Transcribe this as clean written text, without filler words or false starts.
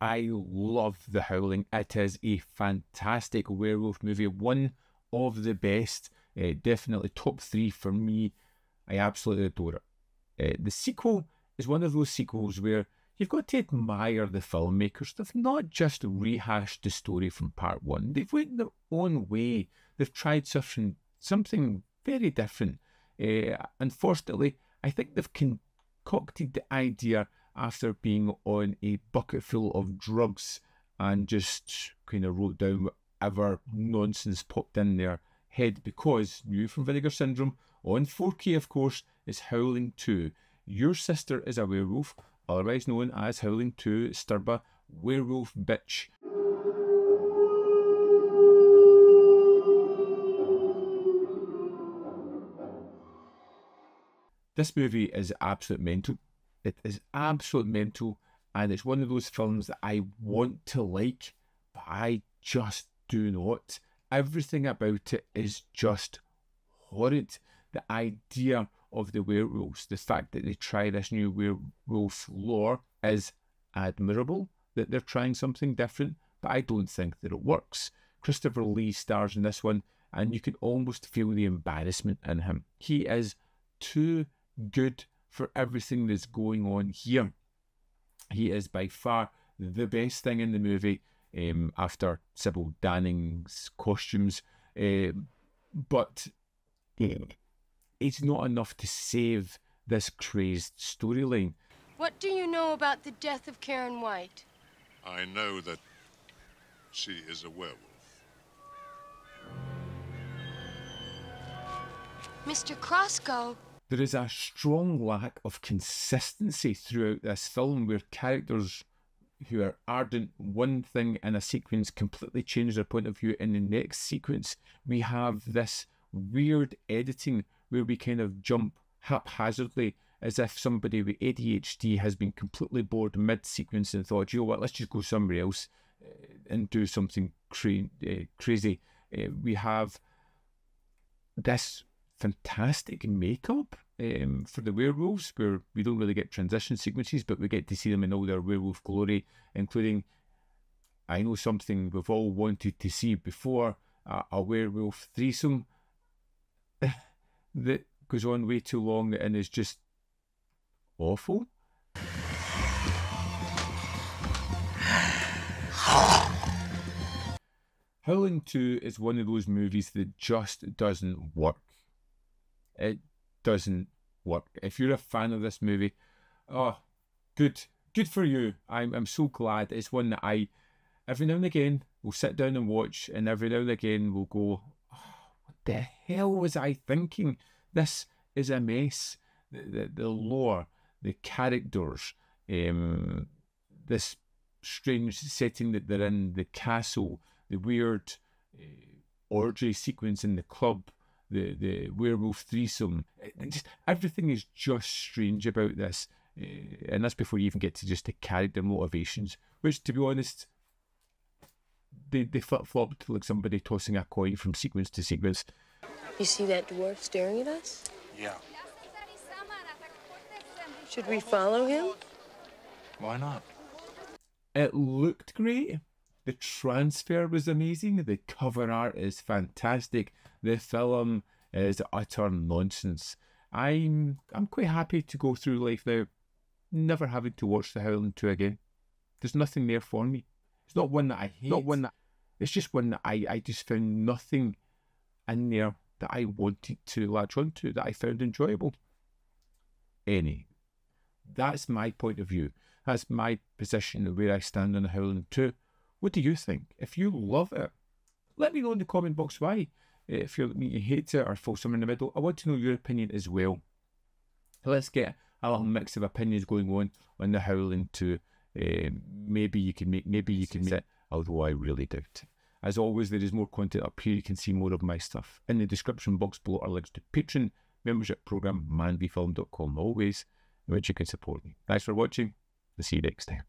I love The Howling. It is a fantastic werewolf movie, one of the best, definitely top 3 for me. I absolutely adore it. The sequel is one of those sequels where you've got to admire the filmmakers. They've not just rehashed the story from part 1. They've went their own way. They've tried something very different. Unfortunately, I think they've concocted the idea after being on a bucket full of drugs and just kind of wrote down whatever nonsense popped in their head, because new from Vinegar Syndrome, on 4K of course, is Howling 2. Your sister is a werewolf, otherwise known as Howling 2 Sturba Werewolf Bitch. This movie is absolute mental. It is absolute mental, and it's one of those films that I want to like, but I just do not. Everything about it is just horrid. The idea of the werewolves, the fact that they try this new werewolf lore is admirable, that they're trying something different, but I don't think that it works. Christopher Lee stars in this one, and you can almost feel the embarrassment in him. He is too good for everything that's going on here. He is by far the best thing in the movie, after Sybil Danning's costumes, but it's not enough to save this crazed storyline. What do you know about the death of Karen White? I know that she is a werewolf. Mr. Crossgo. There is a strong lack of consistency throughout this film, where characters who are ardent one thing in a sequence completely change their point of view in the next sequence. We have this weird editing where we kind of jump haphazardly, as if somebody with ADHD has been completely bored mid-sequence and thought, you know what, let's just go somewhere else and do something crazy. We have this fantastic makeup for the werewolves, where we don't really get transition sequences, but we get to see them in all their werewolf glory, including, I know, something we've all wanted to see before, a werewolf threesome that goes on way too long and is just awful. Howling 2 is one of those movies that just doesn't work. It doesn't work. If you're a fan of this movie, oh, good for you. I'm so glad. It's one that I, every now and again, will sit down and watch, and every now and again will go, oh, what the hell was I thinking? This is a mess. The lore, the characters, this strange setting that they're in, the castle, the weird orgy sequence in the club, the werewolf threesome. Just everything is just strange about this, and that's before you even get to just the character motivations, which, to be honest, they flip-flopped like somebody tossing a coin from sequence to sequence. You see that dwarf staring at us? Yeah. Should we follow him? Why not? It looked great. The transfer was amazing. The cover art is fantastic. The film is utter nonsense. I'm quite happy to go through life now, never having to watch The Howling 2 again. There's nothing there for me. It's not one that I hate. It's just one that I just found nothing in there that I wanted to latch onto, that I found enjoyable. That's my point of view. That's my position of where I stand on The Howling 2. What do you think? If you love it, let me know in the comment box why. If you're like me, you hate it or fall somewhere in the middle, I want to know your opinion as well. Let's get a little mix of opinions going on The Howling 2. Maybe you can make it, although I really doubt it. As always, there is more content up here. You can see more of my stuff. In the description box below are links to Patreon, membership program, manvfilm.com, always, in which you can support me. Thanks for watching. I'll see you next time.